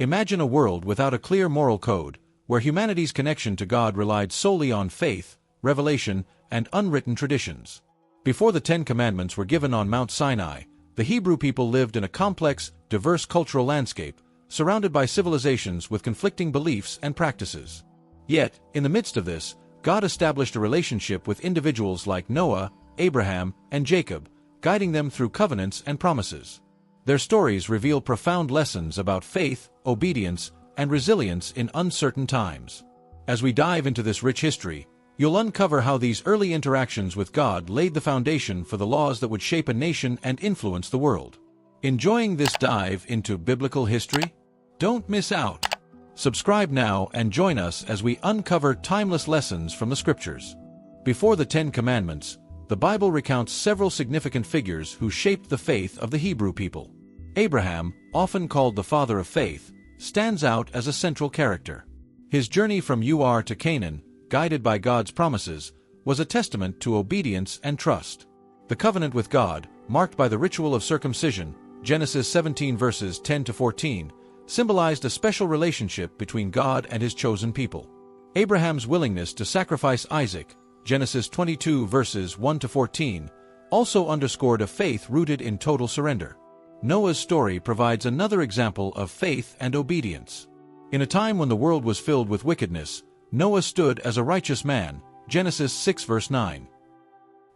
Imagine a world without a clear moral code, where humanity's connection to God relied solely on faith, revelation, and unwritten traditions. Before the Ten Commandments were given on Mount Sinai, the Hebrew people lived in a complex, diverse cultural landscape, surrounded by civilizations with conflicting beliefs and practices. Yet, in the midst of this, God established a relationship with individuals like Noah, Abraham, and Jacob, guiding them through covenants and promises. Their stories reveal profound lessons about faith, obedience, and resilience in uncertain times. As we dive into this rich history, you'll uncover how these early interactions with God laid the foundation for the laws that would shape a nation and influence the world. Enjoying this dive into biblical history? Don't miss out! Subscribe now and join us as we uncover timeless lessons from the Scriptures. Before the Ten Commandments, the Bible recounts several significant figures who shaped the faith of the Hebrew people. Abraham, often called the father of faith, stands out as a central character. His journey from Ur to Canaan, guided by God's promises, was a testament to obedience and trust. The covenant with God, marked by the ritual of circumcision, Genesis 17 verses 10 to 14, symbolized a special relationship between God and his chosen people. Abraham's willingness to sacrifice Isaac, Genesis 22 verses 1 to 14, also underscored a faith rooted in total surrender. Noah's story provides another example of faith and obedience. In a time when the world was filled with wickedness, Noah stood as a righteous man, Genesis 6 verse 9.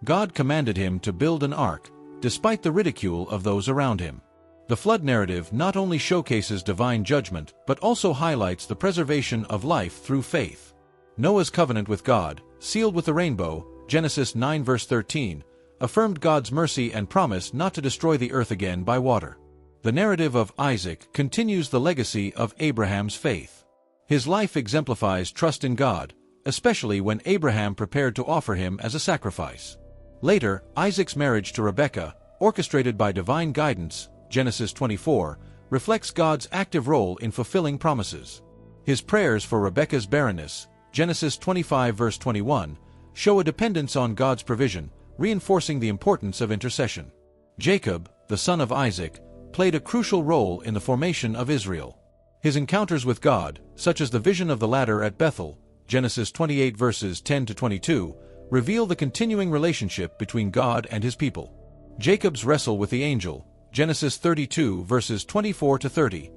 God commanded him to build an ark, despite the ridicule of those around him. The flood narrative not only showcases divine judgment but also highlights the preservation of life through faith. Noah's covenant with God, sealed with the rainbow, Genesis 9 verse 13, affirmed God's mercy and promise not to destroy the earth again by water. The narrative of Isaac continues the legacy of Abraham's faith. His life exemplifies trust in God, especially when Abraham prepared to offer him as a sacrifice. Later, Isaac's marriage to Rebekah, orchestrated by divine guidance, Genesis 24, reflects God's active role in fulfilling promises. His prayers for Rebekah's barrenness, Genesis 25 verse 21, show a dependence on God's provision, reinforcing the importance of intercession. Jacob, the son of Isaac, played a crucial role in the formation of Israel. His encounters with God, such as the vision of the ladder at Bethel, Genesis 28 verses 10 to 22, reveal the continuing relationship between God and his people. Jacob's wrestle with the angel, Genesis 32 verses 24 to 30,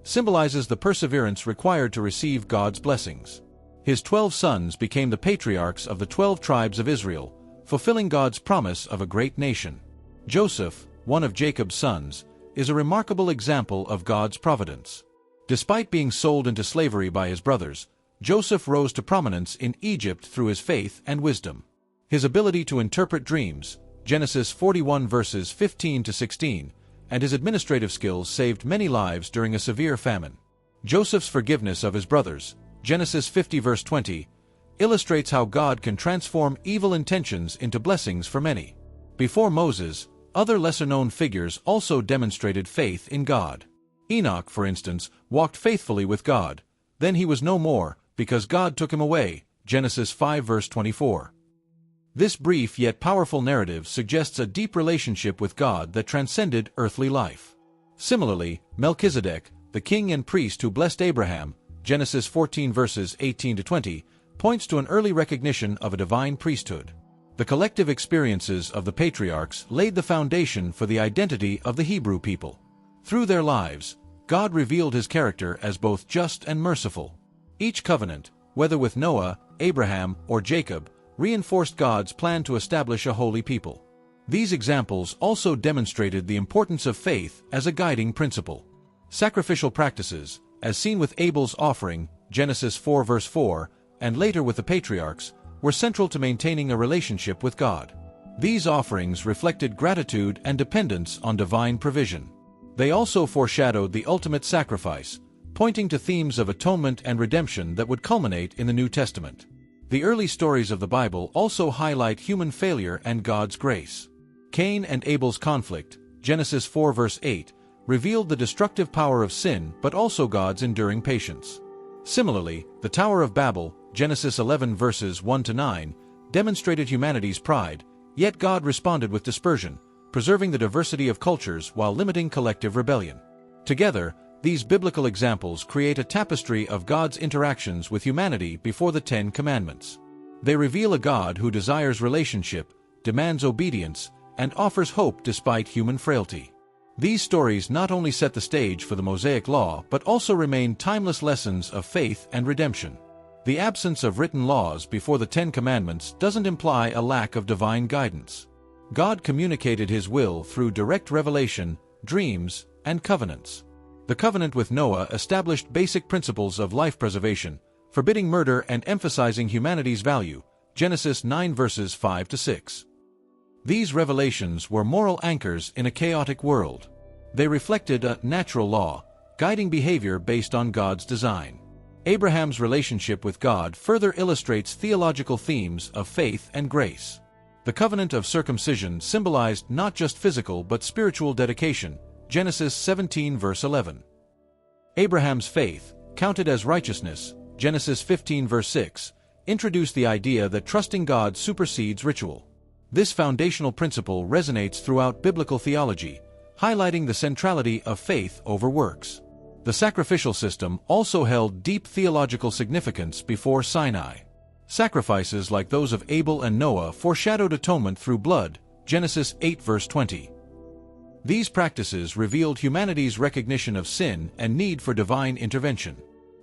symbolizes the perseverance required to receive God's blessings. His 12 sons became the patriarchs of the 12 tribes of Israel, fulfilling God's promise of a great nation. Joseph, one of Jacob's sons, is a remarkable example of God's providence. Despite being sold into slavery by his brothers, Joseph rose to prominence in Egypt through his faith and wisdom. His ability to interpret dreams, Genesis 41 verses 15 to 16, and his administrative skills saved many lives during a severe famine. Joseph's forgiveness of his brothers, Genesis 50 verse 20, illustrates how God can transform evil intentions into blessings for many. Before Moses, other lesser-known figures also demonstrated faith in God. Enoch, for instance, walked faithfully with God. Then he was no more, because God took him away, Genesis 5 verse 24. This brief yet powerful narrative suggests a deep relationship with God that transcended earthly life. Similarly, Melchizedek, the king and priest who blessed Abraham, Genesis 14 verses 18 to 20, points to an early recognition of a divine priesthood. The collective experiences of the patriarchs laid the foundation for the identity of the Hebrew people. Through their lives, God revealed his character as both just and merciful. Each covenant, whether with Noah, Abraham, or Jacob, reinforced God's plan to establish a holy people. These examples also demonstrated the importance of faith as a guiding principle. Sacrificial practices, as seen with Abel's offering, Genesis 4 verse 4, and later with the patriarchs, were central to maintaining a relationship with God. These offerings reflected gratitude and dependence on divine provision. They also foreshadowed the ultimate sacrifice, pointing to themes of atonement and redemption that would culminate in the New Testament. The early stories of the Bible also highlight human failure and God's grace. Cain and Abel's conflict, Genesis 4 verse 8, revealed the destructive power of sin but also God's enduring patience. Similarly, the Tower of Babel, Genesis 11 verses 1 to 9, demonstrated humanity's pride, yet God responded with dispersion, preserving the diversity of cultures while limiting collective rebellion. Together, These biblical examples create a tapestry of God's interactions with humanity before the Ten Commandments. They reveal a God who desires relationship, demands obedience, and offers hope despite human frailty. These stories not only set the stage for the Mosaic Law but also remain timeless lessons of faith and redemption. The absence of written laws before the Ten Commandments doesn't imply a lack of divine guidance. God communicated His will through direct revelation, dreams, and covenants. The covenant with Noah established basic principles of life preservation, forbidding murder and emphasizing humanity's value. Genesis 9 verses 5 to 6. These revelations were moral anchors in a chaotic world. They reflected a natural law, guiding behavior based on God's design. Abraham's relationship with God further illustrates theological themes of faith and grace. The covenant of circumcision symbolized not just physical but spiritual dedication. Genesis 17 verse 11. Abraham's faith, counted as righteousness, Genesis 15 verse 6, introduced the idea that trusting God supersedes ritual. This foundational principle resonates throughout biblical theology, highlighting the centrality of faith over works. The sacrificial system also held deep theological significance before Sinai. Sacrifices like those of Abel and Noah foreshadowed atonement through blood, Genesis 8 verse 20. These practices revealed humanity's recognition of sin and need for divine intervention.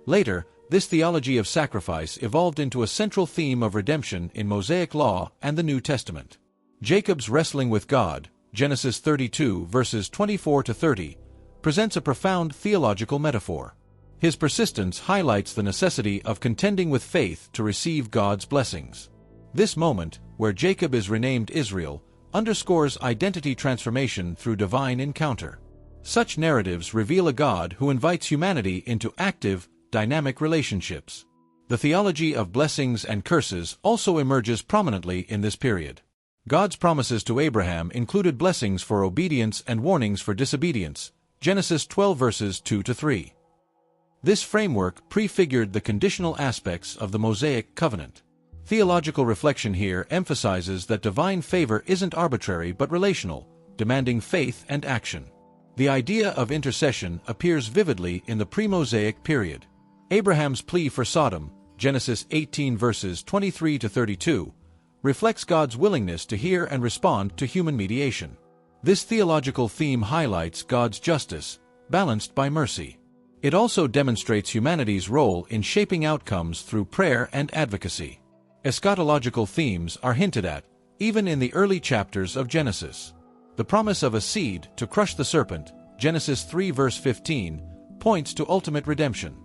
Later, this theology of sacrifice evolved into a central theme of redemption in Mosaic law and the New Testament. Jacob's wrestling with God, Genesis 32 verses 24 to 30, presents a profound theological metaphor. His persistence highlights the necessity of contending with faith to receive God's blessings. This moment, where Jacob is renamed Israel, underscores identity transformation through divine encounter. Such narratives reveal a God who invites humanity into active, dynamic relationships. The theology of blessings and curses also emerges prominently in this period. God's promises to Abraham included blessings for obedience and warnings for disobedience, Genesis 12 verses 2 to 3. This framework prefigured the conditional aspects of the Mosaic covenant. Theological reflection here emphasizes that divine favor isn't arbitrary but relational, demanding faith and action. The idea of intercession appears vividly in the pre-Mosaic period. Abraham's plea for Sodom, Genesis 18 verses 23 to 32, reflects God's willingness to hear and respond to human mediation. This theological theme highlights God's justice, balanced by mercy. It also demonstrates humanity's role in shaping outcomes through prayer and advocacy. Eschatological themes are hinted at, even in the early chapters of Genesis. The promise of a seed to crush the serpent, Genesis 3 verse 15, points to ultimate redemption.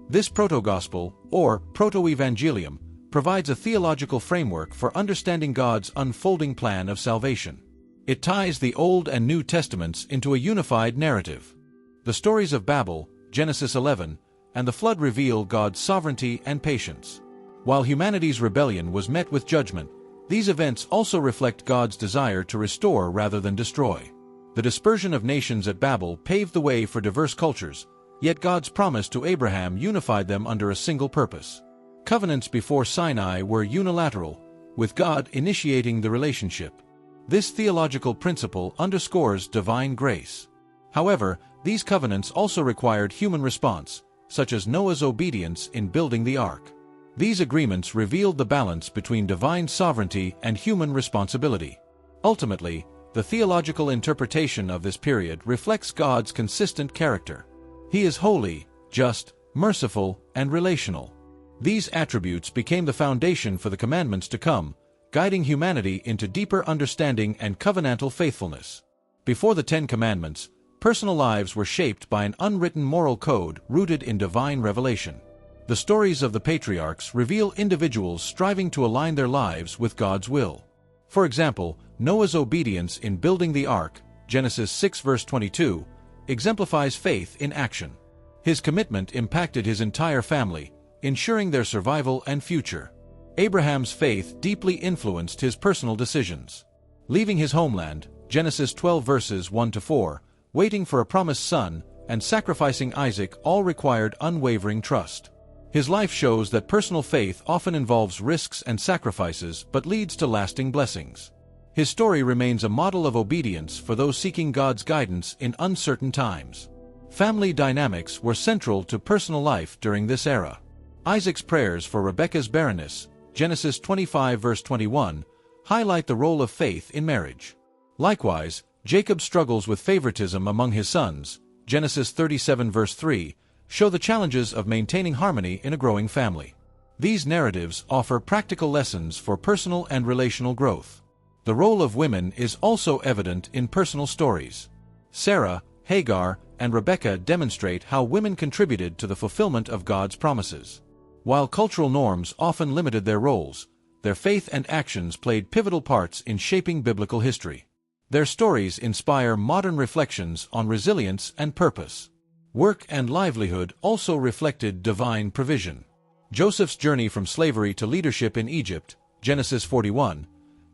This proto-gospel, or proto-evangelium, provides a theological framework for understanding God's unfolding plan of salvation. It ties the Old and New Testaments into a unified narrative. The stories of Babel, Genesis 11, and the flood reveal God's sovereignty and patience. While humanity's rebellion was met with judgment, these events also reflect God's desire to restore rather than destroy. The dispersion of nations at Babel paved the way for diverse cultures, yet God's promise to Abraham unified them under a single purpose. Covenants before Sinai were unilateral, with God initiating the relationship. This theological principle underscores divine grace. However, these covenants also required human response, such as Noah's obedience in building the ark. These agreements revealed the balance between divine sovereignty and human responsibility. Ultimately, the theological interpretation of this period reflects God's consistent character. He is holy, just, merciful, and relational. These attributes became the foundation for the commandments to come, guiding humanity into deeper understanding and covenantal faithfulness. Before the Ten Commandments, personal lives were shaped by an unwritten moral code rooted in divine revelation. The stories of the patriarchs reveal individuals striving to align their lives with God's will. For example, Noah's obedience in building the ark, Genesis 6 verse 22, exemplifies faith in action. His commitment impacted his entire family, ensuring their survival and future. Abraham's faith deeply influenced his personal decisions. Leaving his homeland, Genesis 12 verses 1 to 4, waiting for a promised son, and sacrificing Isaac all required unwavering trust. His life shows that personal faith often involves risks and sacrifices but leads to lasting blessings. His story remains a model of obedience for those seeking God's guidance in uncertain times. Family dynamics were central to personal life during this era. Isaac's prayers for Rebekah's barrenness, Genesis 25 verse 21, highlight the role of faith in marriage. Likewise, Jacob's struggles with favoritism among his sons, Genesis 37 verse 3, show the challenges of maintaining harmony in a growing family. These narratives offer practical lessons for personal and relational growth. The role of women is also evident in personal stories. Sarah, Hagar, and Rebekah demonstrate how women contributed to the fulfillment of God's promises. While cultural norms often limited their roles, their faith and actions played pivotal parts in shaping biblical history. Their stories inspire modern reflections on resilience and purpose. Work and livelihood also reflected divine provision. Joseph's journey from slavery to leadership in Egypt, Genesis 41,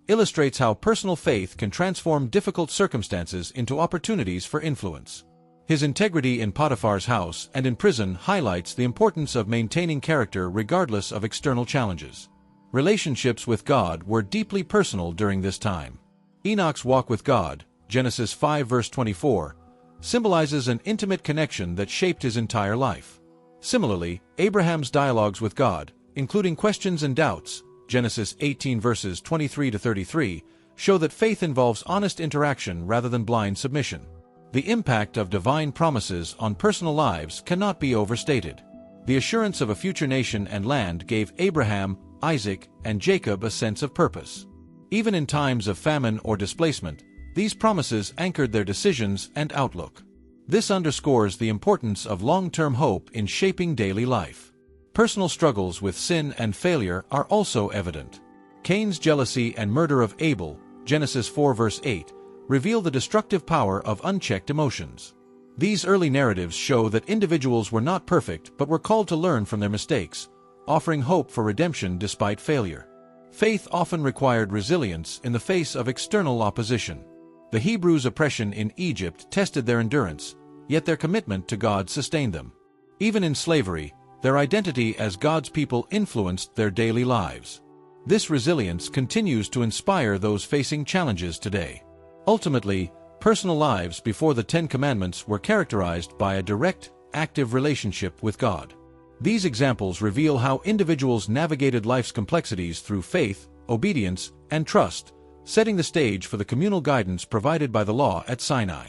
illustrates how personal faith can transform difficult circumstances into opportunities for influence. His integrity in Potiphar's house and in prison highlights the importance of maintaining character regardless of external challenges. Relationships with God were deeply personal during this time. Enoch's walk with God, Genesis 5 verse 24, symbolizes an intimate connection that shaped his entire life. Similarly, Abraham's dialogues with God, including questions and doubts, Genesis 18 verses 23 to 33, show that faith involves honest interaction rather than blind submission. The impact of divine promises on personal lives cannot be overstated. The assurance of a future nation and land gave Abraham, Isaac, and Jacob a sense of purpose. Even in times of famine or displacement, these promises anchored their decisions and outlook. This underscores the importance of long-term hope in shaping daily life. Personal struggles with sin and failure are also evident. Cain's jealousy and murder of Abel, Genesis 4 verse 8, reveal the destructive power of unchecked emotions. These early narratives show that individuals were not perfect but were called to learn from their mistakes, offering hope for redemption despite failure. Faith often required resilience in the face of external opposition. The Hebrews' oppression in Egypt tested their endurance, yet their commitment to God sustained them. Even in slavery, their identity as God's people influenced their daily lives. This resilience continues to inspire those facing challenges today. Ultimately, personal lives before the Ten Commandments were characterized by a direct, active relationship with God. These examples reveal how individuals navigated life's complexities through faith, obedience, and trust, setting the stage for the communal guidance provided by the law at Sinai.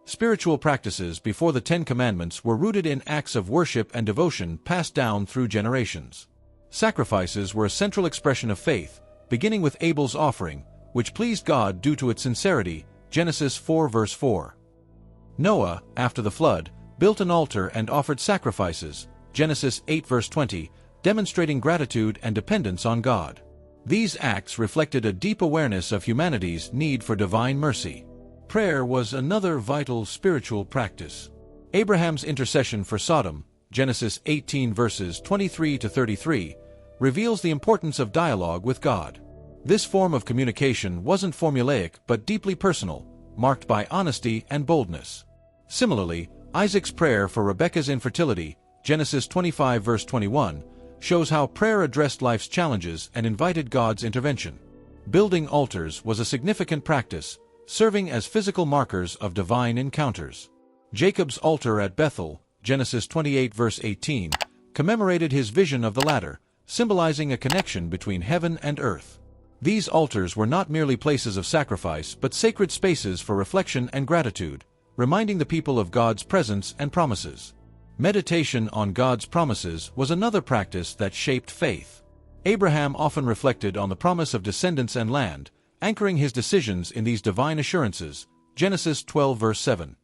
Spiritual practices before the Ten Commandments were rooted in acts of worship and devotion passed down through generations. Sacrifices were a central expression of faith, beginning with Abel's offering, which pleased God due to its sincerity, Genesis 4 verse 4. Noah, after the flood, built an altar and offered sacrifices, Genesis 8 verse 20, demonstrating gratitude and dependence on God. These acts reflected a deep awareness of humanity's need for divine mercy. Prayer was another vital spiritual practice. Abraham's intercession for Sodom, Genesis 18 verses 23 to 33, reveals the importance of dialogue with God. This form of communication wasn't formulaic but deeply personal, marked by honesty and boldness. Similarly, Isaac's prayer for Rebekah's infertility, Genesis 25 verse 21, shows how prayer addressed life's challenges and invited God's intervention. Building altars was a significant practice, serving as physical markers of divine encounters. Jacob's altar at Bethel, Genesis 28 verse 18, commemorated his vision of the ladder, symbolizing a connection between heaven and earth. These altars were not merely places of sacrifice but sacred spaces for reflection and gratitude, reminding the people of God's presence and promises. Meditation on God's promises was another practice that shaped faith. Abraham often reflected on the promise of descendants and land, anchoring his decisions in these divine assurances, Genesis 12 verse 7.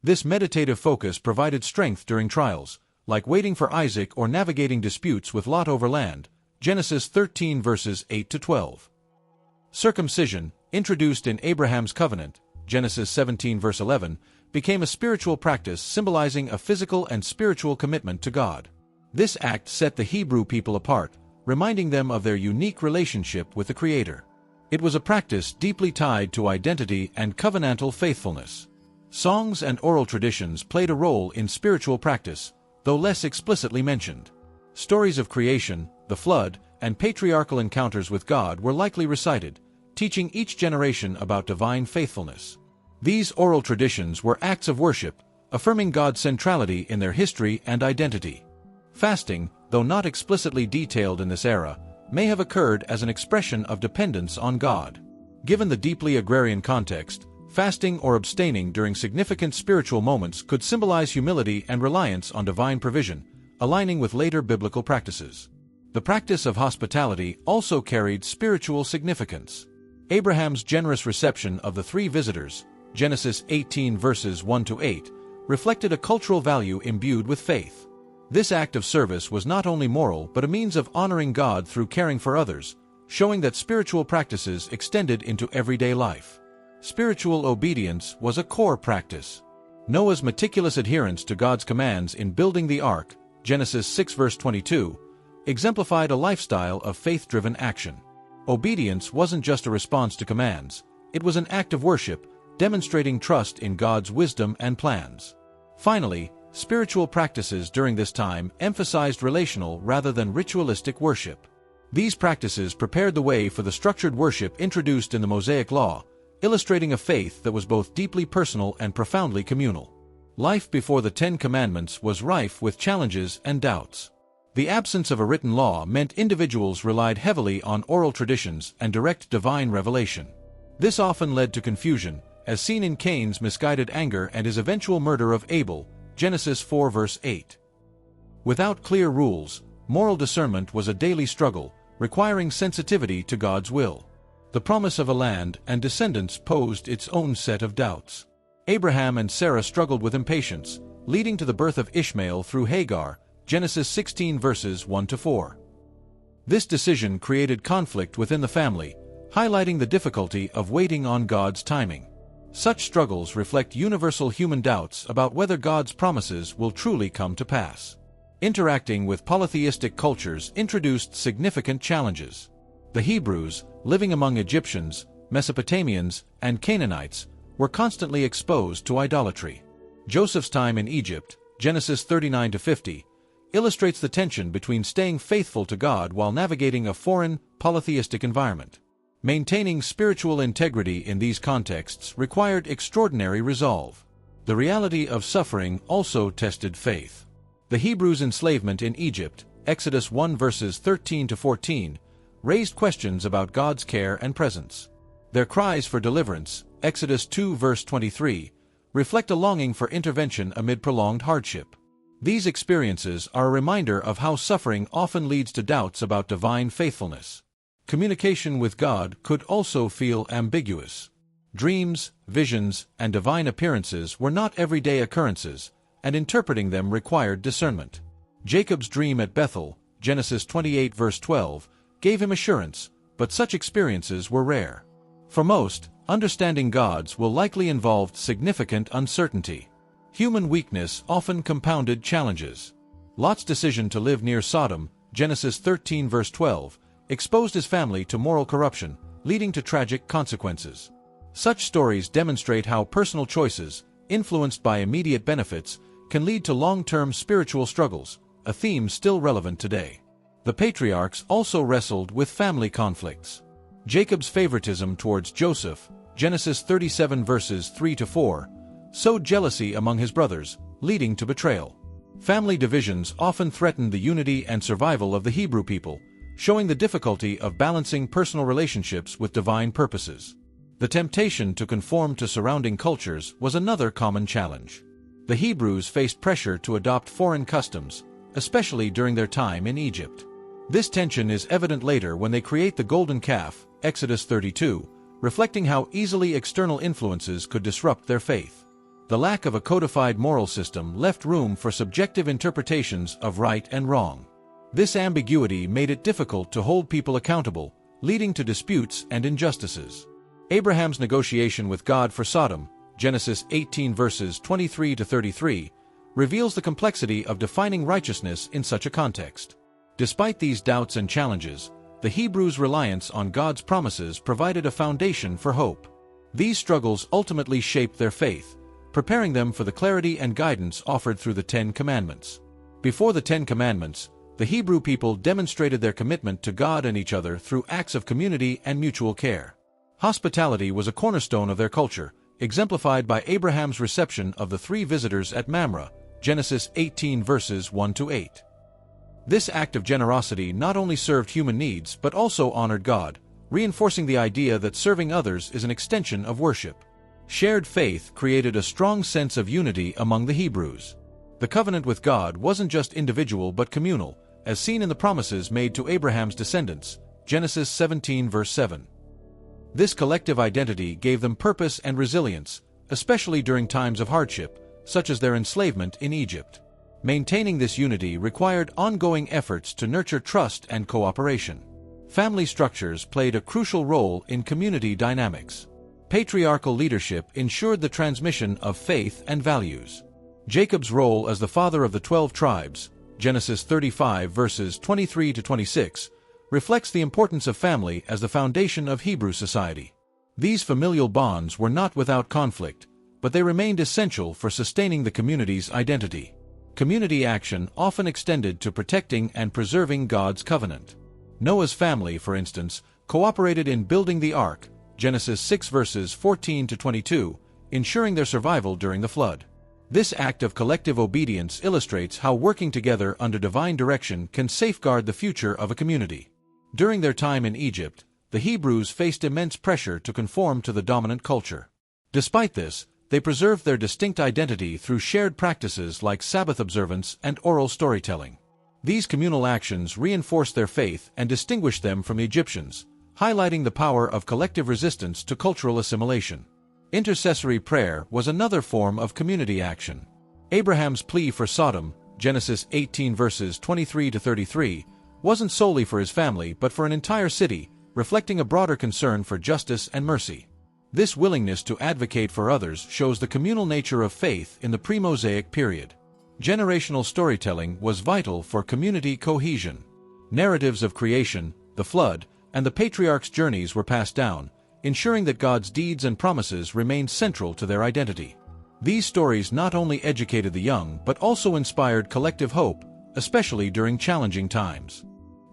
This meditative focus provided strength during trials, like waiting for Isaac or navigating disputes with Lot over land, Genesis 13 verses 8 to 12. Circumcision, introduced in Abraham's covenant, Genesis 17 verse 11, became a spiritual practice symbolizing a physical and spiritual commitment to God. This act set the Hebrew people apart, reminding them of their unique relationship with the Creator. It was a practice deeply tied to identity and covenantal faithfulness. Songs and oral traditions played a role in spiritual practice, though less explicitly mentioned. Stories of creation, the flood, and patriarchal encounters with God were likely recited, teaching each generation about divine faithfulness. These oral traditions were acts of worship, affirming God's centrality in their history and identity. Fasting, though not explicitly detailed in this era, may have occurred as an expression of dependence on God. Given the deeply agrarian context, fasting or abstaining during significant spiritual moments could symbolize humility and reliance on divine provision, aligning with later biblical practices. The practice of hospitality also carried spiritual significance. Abraham's generous reception of the three visitors, Genesis 18 verses 1-8, reflected a cultural value imbued with faith. This act of service was not only moral but a means of honoring God through caring for others, showing that spiritual practices extended into everyday life. Spiritual obedience was a core practice. Noah's meticulous adherence to God's commands in building the ark, Genesis 6 verse 22, exemplified a lifestyle of faith-driven action. Obedience wasn't just a response to commands, it was an act of worship, demonstrating trust in God's wisdom and plans. Finally, spiritual practices during this time emphasized relational rather than ritualistic worship. These practices prepared the way for the structured worship introduced in the Mosaic Law, illustrating a faith that was both deeply personal and profoundly communal. Life before the Ten Commandments was rife with challenges and doubts. The absence of a written law meant individuals relied heavily on oral traditions and direct divine revelation. This often led to confusion, as seen in Cain's misguided anger and his eventual murder of Abel, Genesis 4 verse 8. Without clear rules, moral discernment was a daily struggle, requiring sensitivity to God's will. The promise of a land and descendants posed its own set of doubts. Abraham and Sarah struggled with impatience, leading to the birth of Ishmael through Hagar, Genesis 16 verses 1-4. This decision created conflict within the family, highlighting the difficulty of waiting on God's timing. Such struggles reflect universal human doubts about whether God's promises will truly come to pass. Interacting with polytheistic cultures introduced significant challenges. The Hebrews, living among Egyptians, Mesopotamians, and Canaanites, were constantly exposed to idolatry. Joseph's time in Egypt, Genesis 39-50, illustrates the tension between staying faithful to God while navigating a foreign, polytheistic environment. Maintaining spiritual integrity in these contexts required extraordinary resolve. The reality of suffering also tested faith. The Hebrews' enslavement in Egypt, Exodus 1 verses 13-14, raised questions about God's care and presence. Their cries for deliverance, Exodus 2 verse 23, reflect a longing for intervention amid prolonged hardship. These experiences are a reminder of how suffering often leads to doubts about divine faithfulness. Communication with God could also feel ambiguous. Dreams, visions, and divine appearances were not everyday occurrences, and interpreting them required discernment. Jacob's dream at Bethel, Genesis 28 verse 12, gave him assurance, but such experiences were rare. For most, understanding God's will likely involved significant uncertainty. Human weakness often compounded challenges. Lot's decision to live near Sodom, Genesis 13 verse 12, exposed his family to moral corruption, leading to tragic consequences. Such stories demonstrate how personal choices, influenced by immediate benefits, can lead to long-term spiritual struggles, a theme still relevant today. The patriarchs also wrestled with family conflicts. Jacob's favoritism towards Joseph, Genesis 37 verses 3-4, sowed jealousy among his brothers, leading to betrayal. Family divisions often threatened the unity and survival of the Hebrew people, showing the difficulty of balancing personal relationships with divine purposes. The temptation to conform to surrounding cultures was another common challenge. The Hebrews faced pressure to adopt foreign customs, especially during their time in Egypt. This tension is evident later when they create the golden calf, Exodus 32, reflecting how easily external influences could disrupt their faith. The lack of a codified moral system left room for subjective interpretations of right and wrong. This ambiguity made it difficult to hold people accountable, leading to disputes and injustices. Abraham's negotiation with God for Sodom, Genesis 18 verses 23-33, reveals the complexity of defining righteousness in such a context. Despite these doubts and challenges, the Hebrews' reliance on God's promises provided a foundation for hope. These struggles ultimately shaped their faith, preparing them for the clarity and guidance offered through the Ten Commandments. Before the Ten Commandments, the Hebrew people demonstrated their commitment to God and each other through acts of community and mutual care. Hospitality was a cornerstone of their culture, exemplified by Abraham's reception of the 3 visitors at Mamre, Genesis 18 verses 1-8. This act of generosity not only served human needs but also honored God, reinforcing the idea that serving others is an extension of worship. Shared faith created a strong sense of unity among the Hebrews. The covenant with God wasn't just individual but communal, as seen in the promises made to Abraham's descendants, Genesis 17 verse 7. This collective identity gave them purpose and resilience, especially during times of hardship, such as their enslavement in Egypt. Maintaining this unity required ongoing efforts to nurture trust and cooperation. Family structures played a crucial role in community dynamics. Patriarchal leadership ensured the transmission of faith and values. Jacob's role as the father of the 12 tribes, Genesis 35 verses 23-26, reflects the importance of family as the foundation of Hebrew society. These familial bonds were not without conflict, but they remained essential for sustaining the community's identity. Community action often extended to protecting and preserving God's covenant. Noah's family, for instance, cooperated in building the ark, Genesis 6 verses 14-22, ensuring their survival during the flood. This act of collective obedience illustrates how working together under divine direction can safeguard the future of a community. During their time in Egypt, the Hebrews faced immense pressure to conform to the dominant culture. Despite this, they preserved their distinct identity through shared practices like Sabbath observance and oral storytelling. These communal actions reinforced their faith and distinguished them from the Egyptians, highlighting the power of collective resistance to cultural assimilation. Intercessory prayer was another form of community action. Abraham's plea for Sodom, Genesis 18 verses 23-33, wasn't solely for his family but for an entire city, reflecting a broader concern for justice and mercy. This willingness to advocate for others shows the communal nature of faith in the pre-Mosaic period. Generational storytelling was vital for community cohesion. Narratives of creation, the flood, and the patriarchs' journeys were passed down, ensuring that God's deeds and promises remained central to their identity. These stories not only educated the young but also inspired collective hope, especially during challenging times.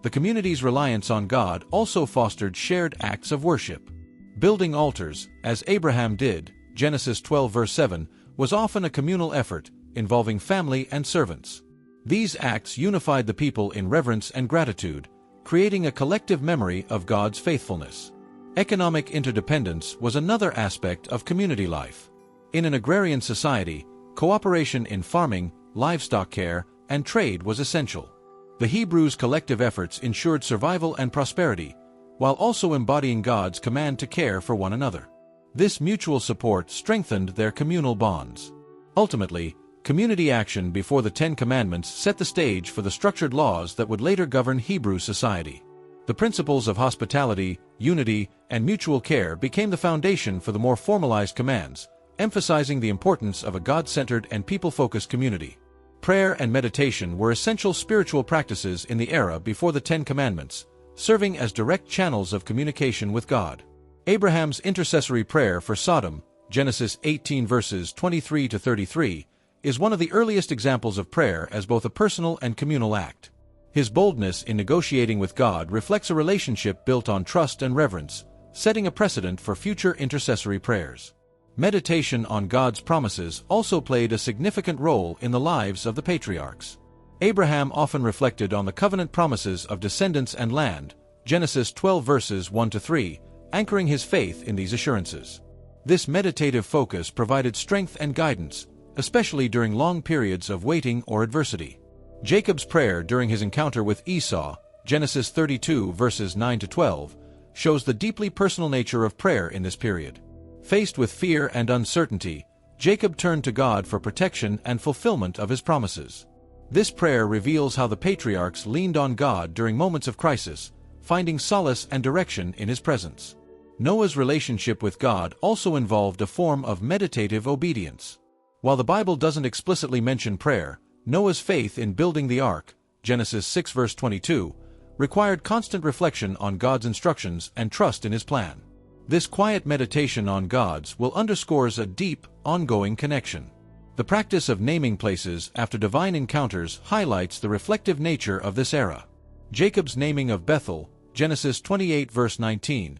The community's reliance on God also fostered shared acts of worship. Building altars, as Abraham did, Genesis 12 verse 7, was often a communal effort, involving family and servants. These acts unified the people in reverence and gratitude, creating a collective memory of God's faithfulness. Economic interdependence was another aspect of community life. In an agrarian society, cooperation in farming, livestock care, and trade was essential. The Hebrews' collective efforts ensured survival and prosperity, while also embodying God's command to care for one another. This mutual support strengthened their communal bonds. Ultimately, community action before the 10 Commandments set the stage for the structured laws that would later govern Hebrew society. The principles of hospitality, unity, and mutual care became the foundation for the more formalized commands, emphasizing the importance of a God-centered and people-focused community. Prayer and meditation were essential spiritual practices in the era before the 10 Commandments, serving as direct channels of communication with God. Abraham's intercessory prayer for Sodom, Genesis 18 verses 23-33, is one of the earliest examples of prayer as both a personal and communal act. His boldness in negotiating with God reflects a relationship built on trust and reverence, setting a precedent for future intercessory prayers. Meditation on God's promises also played a significant role in the lives of the patriarchs. Abraham often reflected on the covenant promises of descendants and land, Genesis 12 verses 1-3, anchoring his faith in these assurances. This meditative focus provided strength and guidance, especially during long periods of waiting or adversity. Jacob's prayer during his encounter with Esau, Genesis 32 verses 9-12, shows the deeply personal nature of prayer in this period. Faced with fear and uncertainty, Jacob turned to God for protection and fulfillment of his promises. This prayer reveals how the patriarchs leaned on God during moments of crisis, finding solace and direction in his presence. Noah's relationship with God also involved a form of meditative obedience. While the Bible doesn't explicitly mention prayer, Noah's faith in building the ark, Genesis 6 verse 22, required constant reflection on God's instructions and trust in his plan. This quiet meditation on God's will underscores a deep, ongoing connection. The practice of naming places after divine encounters highlights the reflective nature of this era. Jacob's naming of Bethel, Genesis 28 verse 19,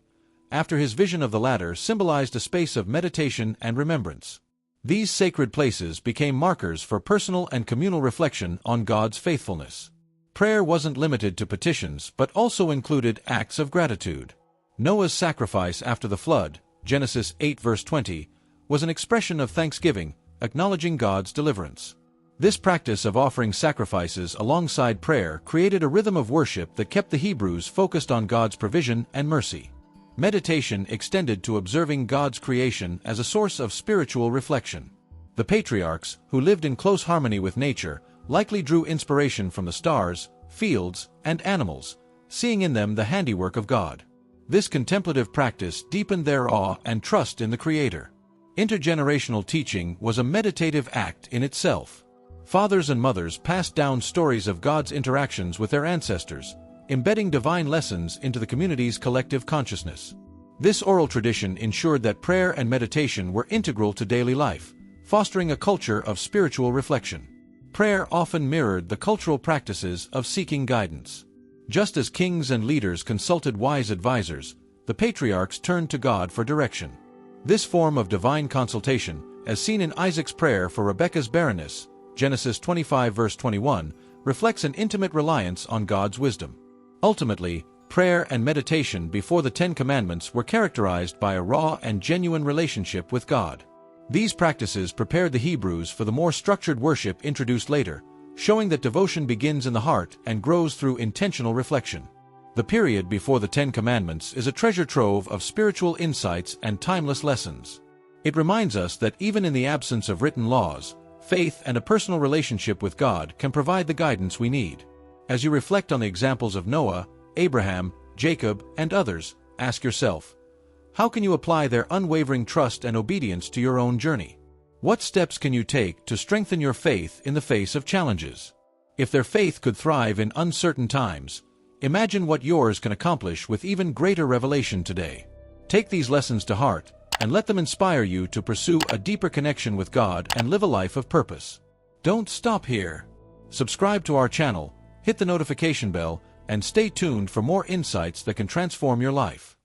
after his vision of the latter symbolized a space of meditation and remembrance. These sacred places became markers for personal and communal reflection on God's faithfulness. Prayer wasn't limited to petitions but also included acts of gratitude. Noah's sacrifice after the flood, Genesis 8 verse 20, was an expression of thanksgiving, acknowledging God's deliverance. This practice of offering sacrifices alongside prayer created a rhythm of worship that kept the Hebrews focused on God's provision and mercy. Meditation extended to observing God's creation as a source of spiritual reflection. The patriarchs, who lived in close harmony with nature, likely drew inspiration from the stars, fields, and animals, seeing in them the handiwork of God. This contemplative practice deepened their awe and trust in the Creator. Intergenerational teaching was a meditative act in itself. Fathers and mothers passed down stories of God's interactions with their ancestors, embedding divine lessons into the community's collective consciousness. This oral tradition ensured that prayer and meditation were integral to daily life, fostering a culture of spiritual reflection. Prayer often mirrored the cultural practices of seeking guidance. Just as kings and leaders consulted wise advisors, the patriarchs turned to God for direction. This form of divine consultation, as seen in Isaac's prayer for Rebekah's barrenness, Genesis 25 verse 21, reflects an intimate reliance on God's wisdom. Ultimately, prayer and meditation before the Ten Commandments were characterized by a raw and genuine relationship with God. These practices prepared the Hebrews for the more structured worship introduced later, showing that devotion begins in the heart and grows through intentional reflection. The period before the Ten Commandments is a treasure trove of spiritual insights and timeless lessons. It reminds us that even in the absence of written laws, faith and a personal relationship with God can provide the guidance we need. As you reflect on the examples of Noah, Abraham, Jacob, and others, ask yourself, how can you apply their unwavering trust and obedience to your own journey? What steps can you take to strengthen your faith in the face of challenges? If their faith could thrive in uncertain times, imagine what yours can accomplish with even greater revelation today. Take these lessons to heart, and let them inspire you to pursue a deeper connection with God and live a life of purpose. Don't stop here. Subscribe to our channel, hit the notification bell, and stay tuned for more insights that can transform your life.